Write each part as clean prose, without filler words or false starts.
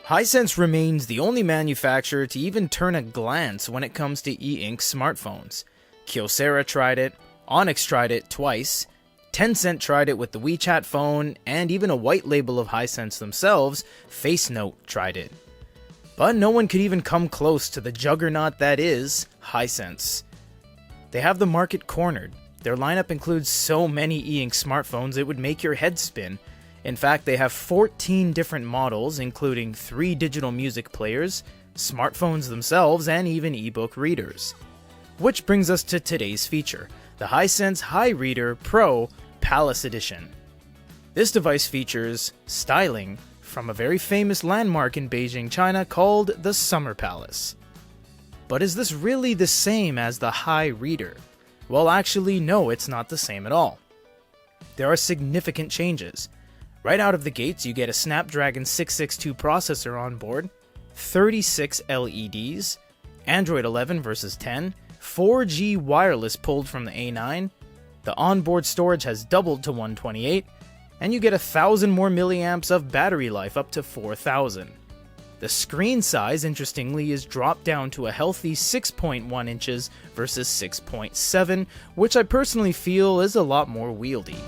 Hisense remains the only manufacturer to even turn a glance when it comes to E INK smartphones. Kyocera tried it, Onyx tried it twice, Tencent tried it with the WeChat phone, and even a white label of Hisense themselves, FaceNote, tried it. But no one could even come close to the juggernaut that is Hisense. They have the market cornered. Their lineup includes so many E INK smartphones it would make your head spin. In fact, they have 14 different models, including 3 digital music players, smartphones themselves, and even ebook readers. Which brings us to today's feature, the HIsense HI Reader Pro Palace Edition. This device features styling from a very famous landmark in Beijing, China called the Summer Palace. But is this really the same as the HI Reader? Well, actually, no, it's not the same at all. There are significant changes. Right out of the gates, you get a Snapdragon 662 processor on board, 36 LEDs, Android 11 versus 10, 4G wireless pulled from the A9, the onboard storage has doubled to 128, and you get 1,000 more milliamps of battery life, up to 4,000. The screen size, interestingly, is dropped down to a healthy 6.1 inches versus 6.7, which I personally feel is a lot more wieldy.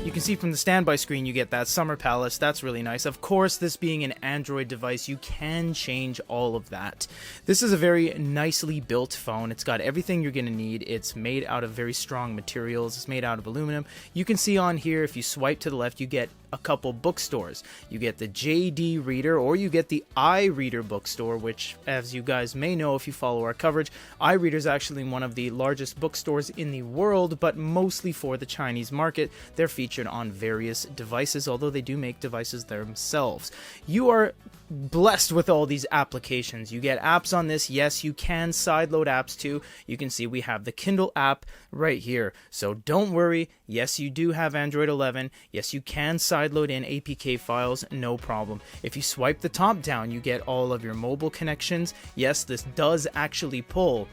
You can see from the standby screen you get that Summer Palace. That's really nice. Of course, this being an Android device, you can change all of that. This is a very nicely built phone. It's got everything you're going to need. It's made out of very strong materials. It's made out of aluminum. You can see on here, if you swipe to the left, you get a couple bookstores. You get the JD Reader, or you get the iReader bookstore, which, as you guys may know if you follow our coverage, iReader is actually one of the largest bookstores in the world, but mostly for the Chinese market. They're featured on various devices, although they do make devices themselves. You are blessed with all these applications. You get apps on this. Yes, you can sideload apps too. You can see we have the Kindle app right here. So don't worry. Yes, you do have Android 11. Yes, you can sideload in APK files, no problem. If you swipe the top down, you get all of your mobile connections. Yes, this does actually pull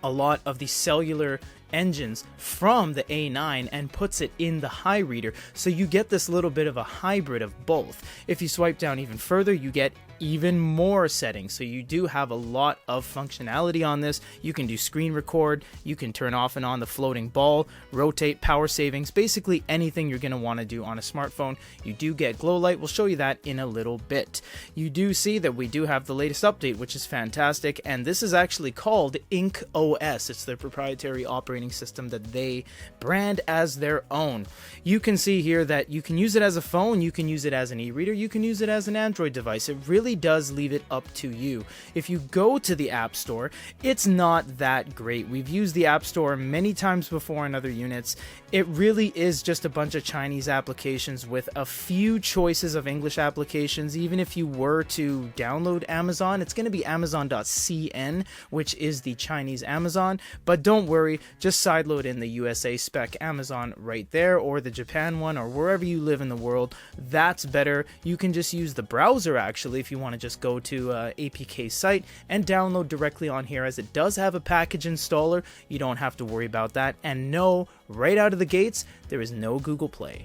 a lot of the cellular engines from the A9 and puts it in the HI Reader, so you get this little bit of a hybrid of both. If you swipe down even further, you get even more settings, so you do have a lot of functionality on this. You can do screen record, you can turn off and on the floating ball, rotate, power savings, basically anything you're going to want to do on a smartphone. You do get glow light. We'll show you that in a little bit. You do see that we do have the latest update, which is fantastic, and this is actually called INK OS. It's their proprietary operating system that they brand as their own. You can see here that you can use it as a phone, you can use it as an e-reader, you can use it as an Android device. It really does leave it up to you. If you go to the App Store, it's not that great. We've used the App Store many times before in other units. It really is just a bunch of Chinese applications with a few choices of English applications. Even if you were to download Amazon, it's going to be Amazon.cn, which is the Chinese Amazon. But don't worry, just sideload in the USA spec Amazon right there, or the Japan one, or wherever you live in the world. That's better. You can just use the browser actually if you want to just go to APK site and download directly on here, as it does have a package installer. You don't have to worry about that. And no, right out of the gates, there is no Google Play.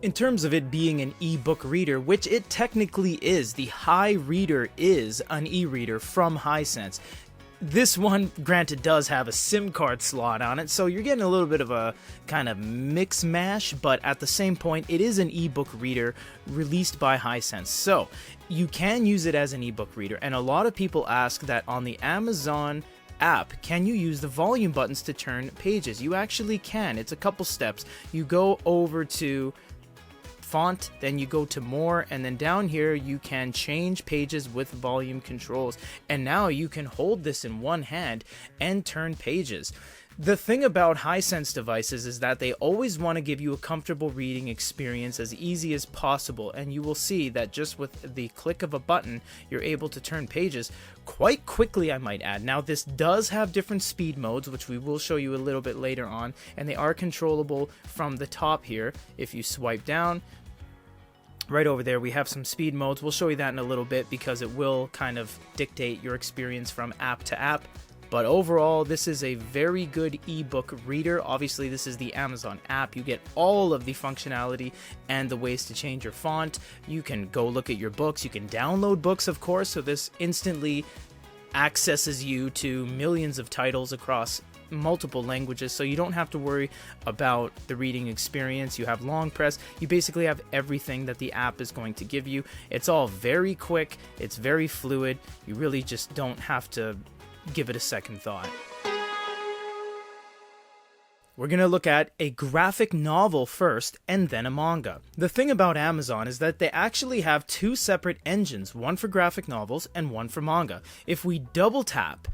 In terms of it being an ebook reader, which it technically is, the HI Reader is an e-reader from Hisense. This one, granted, does have a SIM card slot on it, so you're getting a little bit of a kind of mix mash, but at the same point, it is an ebook reader released by Hisense. So you can use it as an ebook reader, and a lot of people ask that on the Amazon app, can you use the volume buttons to turn pages? You actually can. It's a couple steps. You go over to font, then you go to more, and then down here you can change pages with volume controls, and now you can hold this in one hand and turn pages. The thing about Hisense devices is that they always want to give you a comfortable reading experience as easy as possible, and you will see that just with the click of a button you're able to turn pages quite quickly, I might add. Now this does have different speed modes, which we will show you a little bit later on, and they are controllable from the top here. If you swipe down, right over there we have some speed modes. We'll show you that in a little bit because it will kind of dictate your experience from app to app. But overall, this is a very good ebook reader. Obviously, this is the Amazon app. You get all of the functionality and the ways to change your font. You can go look at your books. You can download books, of course, so this instantly accesses you to millions of titles across multiple languages, so you don't have to worry about the reading experience. You have long press. You basically have everything that the app is going to give you. It's all very quick. It's very fluid. You really just don't have to give it a second thought. We're going to look at a graphic novel first and then a manga. The thing about Amazon is that they actually have two separate engines, one for graphic novels and one for manga. If we double tap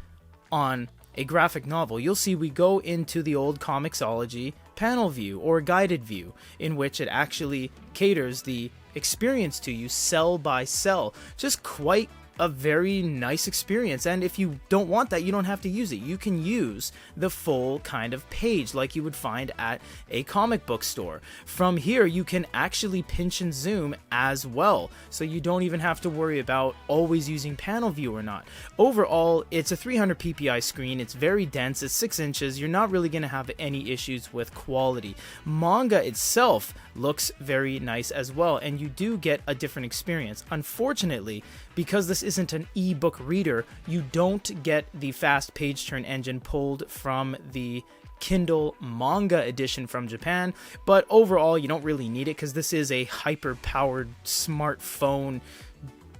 on a graphic novel, you'll see we go into the old Comixology panel view or guided view, in which it actually caters the experience to you cell by cell. Just quite a very nice experience. And if you don't want that, you don't have to use it. You can use the full kind of page like you would find at a comic book store. From here, you can actually pinch and zoom as well, so you don't even have to worry about always using panel view or not. Overall, it's a 300 ppi screen. It's very dense. It's 6 inches. You're not really going to have any issues with quality. Manga itself looks very nice as well, and you do get a different experience. Unfortunately, because this isn't an ebook reader, you don't get the fast page turn engine pulled from the Kindle manga edition from Japan, but overall you don't really need it because this is a hyper-powered smartphone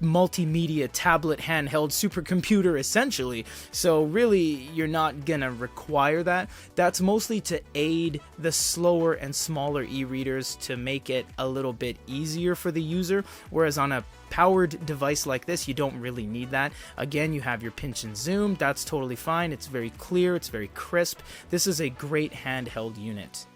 multimedia tablet handheld supercomputer essentially, so really you're not gonna require that. That's mostly to aid the slower and smaller e-readers to make it a little bit easier for the user, whereas on a powered device like this you don't really need that. Again, you have your pinch and zoom. That's totally fine. It's very clear, it's very crisp. This is a great handheld unit.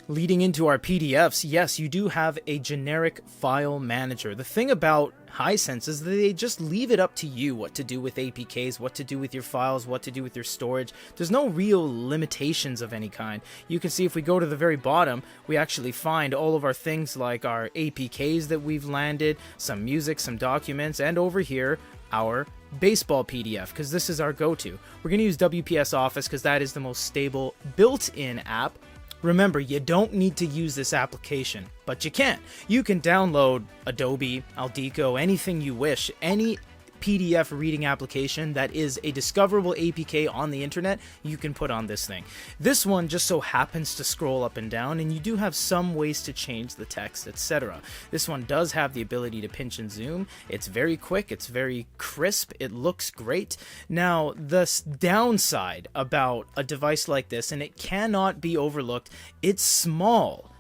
Leading into our PDFs, yes, you do have a generic file manager. The thing about Hisense is that they just leave it up to you what to do with APKs, what to do with your files, what to do with your storage. There's no real limitations of any kind. You can see if we go to the very bottom, we actually find all of our things like our APKs that we've landed, some music, some documents, and over here, our baseball PDF, because this is our go-to. We're going to use WPS Office because that is the most stable built-in app. Remember, you don't need to use this application, but you can. You can download Adobe, Aldeco, anything you wish, any PDF reading application that is a discoverable APK on the internet, you can put on this thing. This one just so happens to scroll up and down, and you do have some ways to change the text, etc. This one does have the ability to pinch and zoom. It's very quick, it's very crisp, it looks great. Now, the downside about a device like this, and it cannot be overlooked, it's small.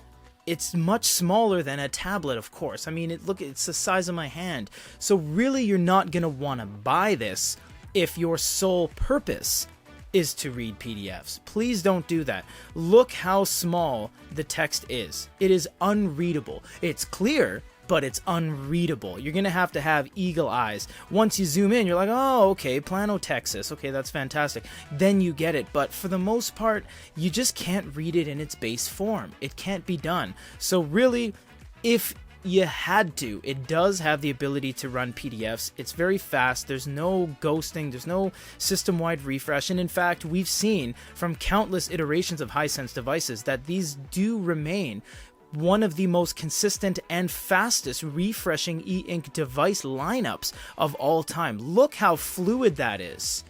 It's much smaller than a tablet, of course. I mean, it's the size of my hand. So really, you're not going to want to buy this if your sole purpose is to read PDFs. Please don't do that. Look how small the text is. It is unreadable. It's clear, but it's unreadable. You're going to have eagle eyes. Once you zoom in, you're like, oh, okay, Plano, Texas. Okay, that's fantastic. Then you get it. But for the most part, you just can't read it in its base form. It can't be done. So really, if you had to, it does have the ability to run PDFs. It's very fast. There's no ghosting. There's no system-wide refresh. And in fact, we've seen from countless iterations of Hisense devices that these do remain one of the most consistent and fastest refreshing E INK device lineups of all time. Look how fluid that is.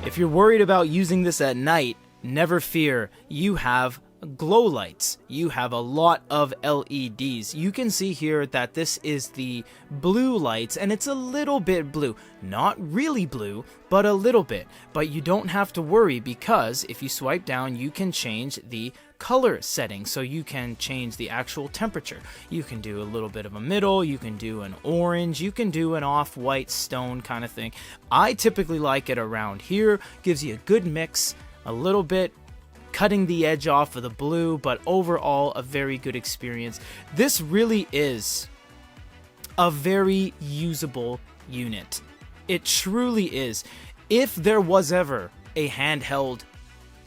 If you're worried about using this at night, never fear, you have glow lights. You have a lot of LEDs. You can see here that this is the blue lights, and it's a little bit blue. Not really blue, but a little bit. But you don't have to worry, because if you swipe down, you can change the color setting, so you can change the actual temperature. You can do a little bit of a middle, you can do an orange, you can do an off-white stone kind of thing. I typically like it around here. Gives you a good mix, a little bit cutting the edge off of the blue, but overall a very good experience. This really is a very usable unit. It truly is. If there was ever a handheld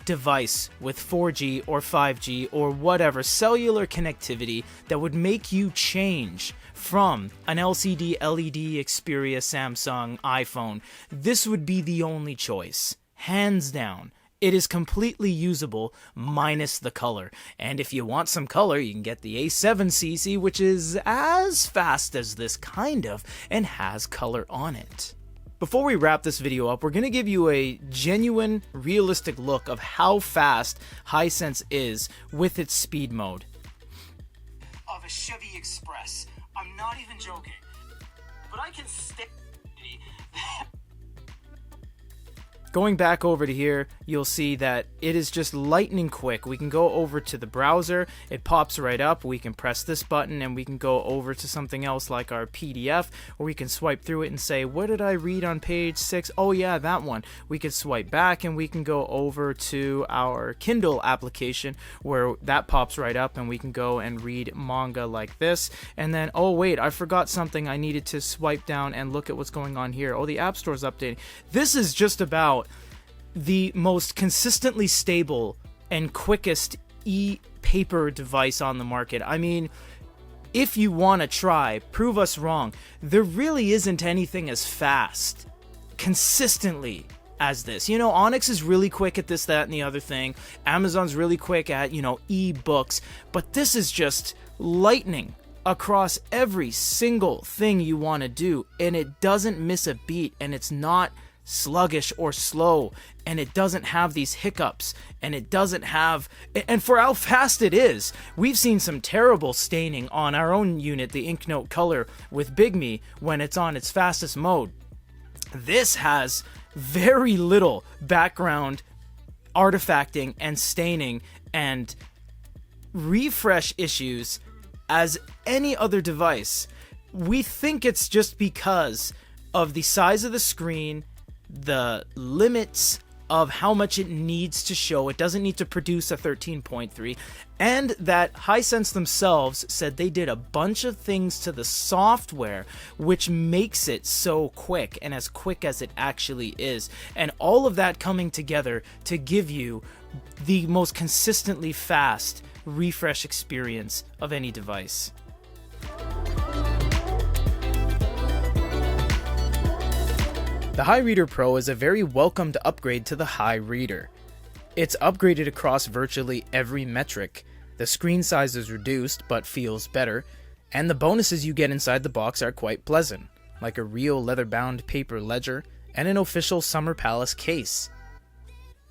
device with 4G or 5G or whatever cellular connectivity that would make you change from an LCD, LED, Xperia, Samsung, iPhone, this would be the only choice. Hands down. It is completely usable, minus the color. And if you want some color, you can get the A7cc, which is as fast as this kind of, and has color on it. Before we wrap this video up, we're going to give you a genuine, realistic look of how fast Hisense is with its speed mode. Of a Chevy Express. I'm not even joking. But I can stay. Going back over to here, you'll see that it is just lightning quick. We can go over to the browser, it pops right up, we can press this button and we can go over to something else like our PDF, or we can swipe through it and say, what did I read on page 6? Oh yeah, that one. We can swipe back and we can go over to our Kindle application where that pops right up and we can go and read manga like this. And then, oh wait, I forgot something. I needed to swipe down and look at what's going on here. Oh, the App Store's updating. This is just about the most consistently stable and quickest e-paper device on the market. I mean, if you want to try, prove us wrong, there really isn't anything as fast consistently as this. You know, Onyx is really quick at this, that, and the other thing. Amazon's really quick at, e-books, but this is just lightning across every single thing you want to do, and it doesn't miss a beat, and it's not sluggish or slow, and it doesn't have these hiccups, and it doesn't have, and for how fast it is, we've seen some terrible staining on our own unit, the Ink Note Color with Big Me, when it's on its fastest mode. This has very little background artifacting and staining and refresh issues as any other device. We think it's just because of the size of the screen, the limits of how much it needs to show. It doesn't need to produce a 13.3, and that Hisense themselves said they did a bunch of things to the software which makes it so quick, and as quick as it actually is, and all of that coming together to give you the most consistently fast refresh experience of any device. The HI Reader Pro is a very welcomed upgrade to the HI Reader. It's upgraded across virtually every metric, the screen size is reduced but feels better, and the bonuses you get inside the box are quite pleasant, like a real leather-bound paper ledger and an official Summer Palace case.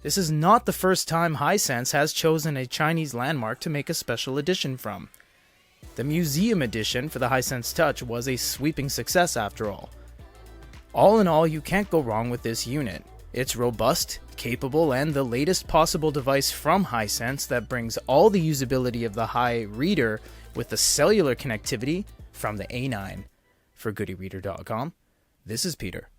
This is not the first time Hisense has chosen a Chinese landmark to make a special edition from. The museum edition for the Hisense Touch was a sweeping success after all. All in all, you can't go wrong with this unit. It's robust, capable, and the latest possible device from Hisense that brings all the usability of the HI Reader with the cellular connectivity from the A9. For GoodyReader.com, this is Peter.